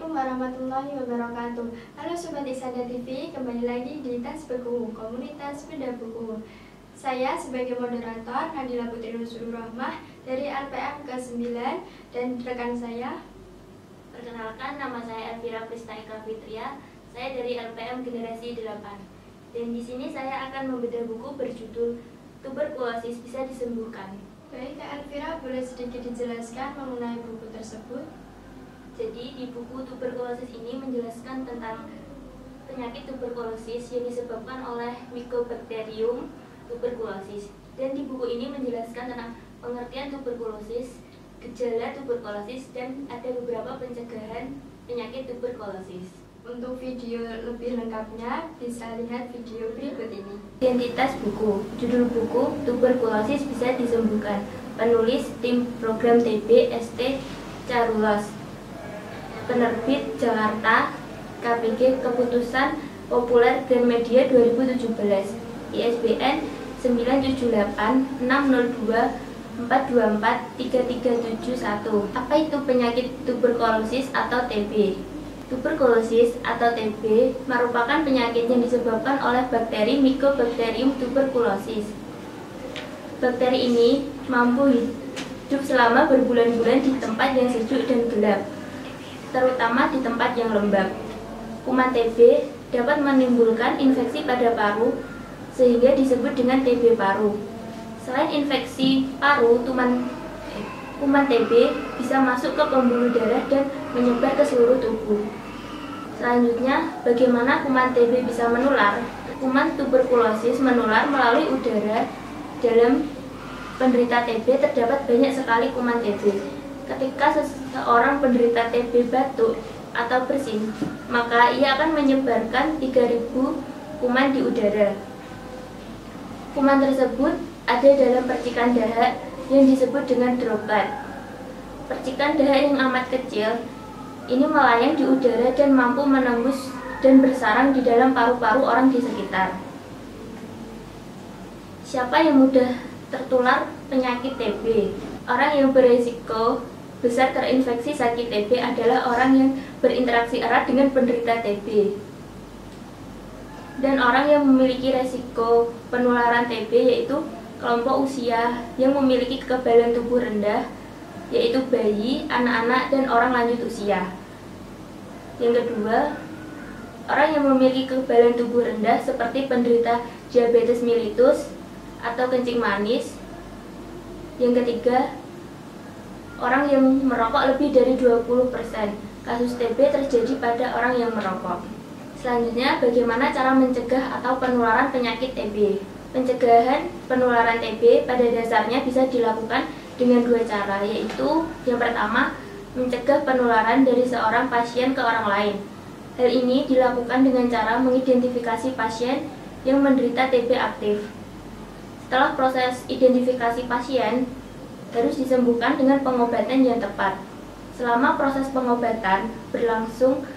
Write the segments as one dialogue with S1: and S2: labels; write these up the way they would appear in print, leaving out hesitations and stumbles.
S1: Assalamualaikum warahmatullahi wabarakatuh. Halo Sobat Isada TV, kembali lagi di Tas Buku, komunitas beda buku. Saya sebagai moderator Nadila Putri Nurul Rahmah dari LPM ke-9 dan rekan saya.
S2: Perkenalkan, nama saya Elvira Prista Eka Fitria. Saya dari LPM Generasi 8. Dan di sini saya akan membedah buku berjudul Tuberkulosis Bisa Disembuhkan.
S1: Baik, Kak Elvira, boleh sedikit dijelaskan mengenai buku tersebut?
S2: Jadi di buku tuberkulosis ini menjelaskan tentang penyakit tuberkulosis yang disebabkan oleh Mycobacterium tuberculosis. Dan di buku ini menjelaskan tentang pengertian tuberkulosis, gejala tuberkulosis, dan ada beberapa pencegahan penyakit tuberkulosis.
S1: Untuk video lebih lengkapnya bisa lihat video berikut ini.
S2: Identitas buku. Judul buku Tuberkulosis Bisa Disembuhkan. Penulis Tim Program TB ST Carulos. Penerbit Jakarta, KPG, Keputusan Populer Gramedia 2017. ISBN 978 602 424 3371. Apa itu penyakit tuberkulosis atau TB? Tuberkulosis atau TB merupakan penyakit yang disebabkan oleh bakteri Mycobacterium tuberculosis. Bakteri ini mampu hidup selama berbulan-bulan di tempat yang sejuk dan gelap, terutama di tempat yang lembab. Kuman TB dapat menimbulkan infeksi pada paru sehingga disebut dengan TB paru. Selain infeksi paru, kuman TB bisa masuk ke pembuluh darah dan menyebar ke seluruh tubuh. Selanjutnya, bagaimana kuman TB bisa menular? Kuman tuberkulosis menular melalui udara. Dalam penderita TB terdapat banyak sekali kuman TB. Ketika seseorang penderita TB batuk atau bersin, maka ia akan menyebarkan 3.000 kuman di udara. Kuman tersebut ada dalam percikan dahak yang disebut dengan droplet. Percikan dahak yang amat kecil ini melayang di udara dan mampu menembus dan bersarang di dalam paru-paru orang di sekitar. Siapa yang mudah tertular penyakit TB? Orang yang berisiko besar terinfeksi sakit TB adalah orang yang berinteraksi erat dengan penderita TB. Dan orang yang memiliki resiko penularan TB yaitu kelompok usia yang memiliki kekebalan tubuh rendah, yaitu bayi, anak-anak, dan orang lanjut usia. Yang kedua, orang yang memiliki kekebalan tubuh rendah seperti penderita diabetes mellitus atau kencing manis. Yang ketiga, orang yang merokok lebih dari 20%. Kasus TB terjadi pada orang yang merokok. Selanjutnya, bagaimana cara mencegah atau penularan penyakit TB? Pencegahan penularan TB pada dasarnya bisa dilakukan dengan dua cara, yaitu yang pertama, mencegah penularan dari seorang pasien ke orang lain. Hal ini dilakukan dengan cara mengidentifikasi pasien yang menderita TB aktif. Setelah proses identifikasi pasien, harus disembuhkan dengan pengobatan yang tepat. Selama proses pengobatan berlangsung,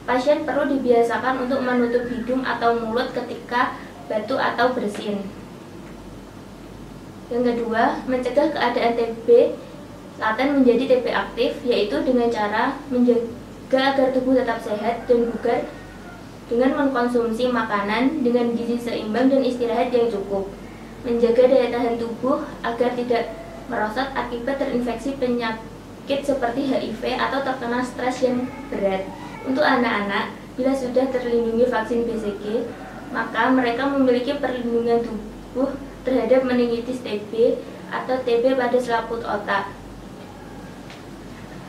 S2: pasien perlu dibiasakan untuk menutup hidung atau mulut ketika batuk atau bersin. Yang kedua, mencegah keadaan TB laten menjadi TB aktif, yaitu dengan cara menjaga agar tubuh tetap sehat dan bugar dengan mengkonsumsi makanan dengan gizi seimbang dan istirahat yang cukup. Menjaga daya tahan tubuh agar tidak merosot akibat terinfeksi penyakit seperti HIV atau terkena stres yang berat. Untuk anak-anak, bila sudah terlindungi vaksin BCG, maka mereka memiliki perlindungan tubuh terhadap meningitis TB atau TB pada selaput otak,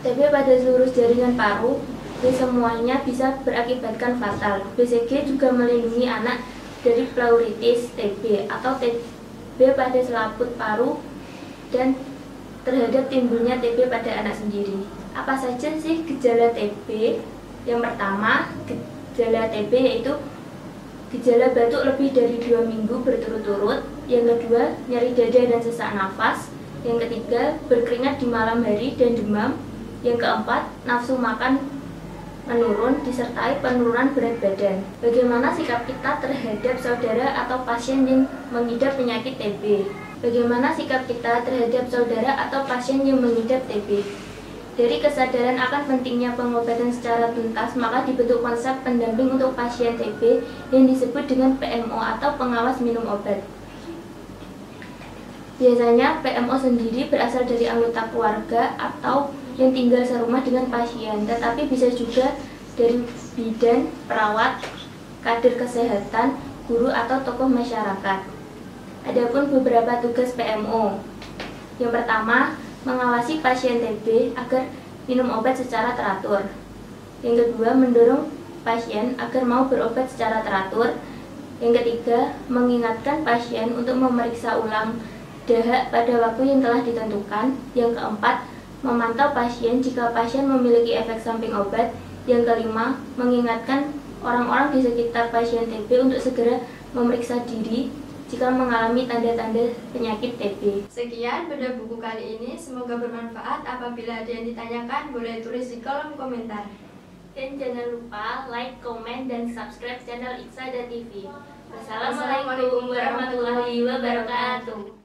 S2: TB pada seluruh jaringan paru, dan semuanya bisa berakibatkan fatal. BCG juga melindungi anak dari pleuritis TB atau TB pada selaput paru dan terhadap timbulnya TB pada anak sendiri. Apa saja sih gejala TB? Yang pertama, gejala TB yaitu gejala batuk lebih dari 2 minggu berturut-turut. Yang kedua, nyeri dada dan sesak nafas. Yang ketiga, berkeringat di malam hari dan demam. Yang keempat, nafsu makan menurun disertai penurunan berat badan. Bagaimana sikap kita terhadap saudara atau pasien yang mengidap penyakit TB? Bagaimana sikap kita terhadap saudara atau pasien yang mengidap TB? Dari kesadaran akan pentingnya pengobatan secara tuntas, maka dibentuk konsep pendamping untuk pasien TB yang disebut dengan PMO atau pengawas minum obat. Biasanya PMO sendiri berasal dari anggota keluarga atau yang tinggal serumah dengan pasien, tetapi bisa juga dari bidan, perawat, kader kesehatan, guru atau tokoh masyarakat. Adapun beberapa tugas PMO. Yang pertama, mengawasi pasien TB agar minum obat secara teratur. Yang kedua, mendorong pasien agar mau berobat secara teratur. Yang ketiga, mengingatkan pasien untuk memeriksa ulang dahak pada waktu yang telah ditentukan. Yang keempat, memantau pasien jika pasien memiliki efek samping obat. Yang kelima, mengingatkan orang-orang di sekitar pasien TB untuk segera memeriksa diri jika mengalami tanda-tanda penyakit TB.
S1: Sekian bedah buku kali ini, semoga bermanfaat. Apabila ada yang ditanyakan, boleh tulis di kolom komentar.
S2: Dan jangan lupa like, komen, dan subscribe channel Iksada TV. Wassalamualaikum warahmatullahi wabarakatuh.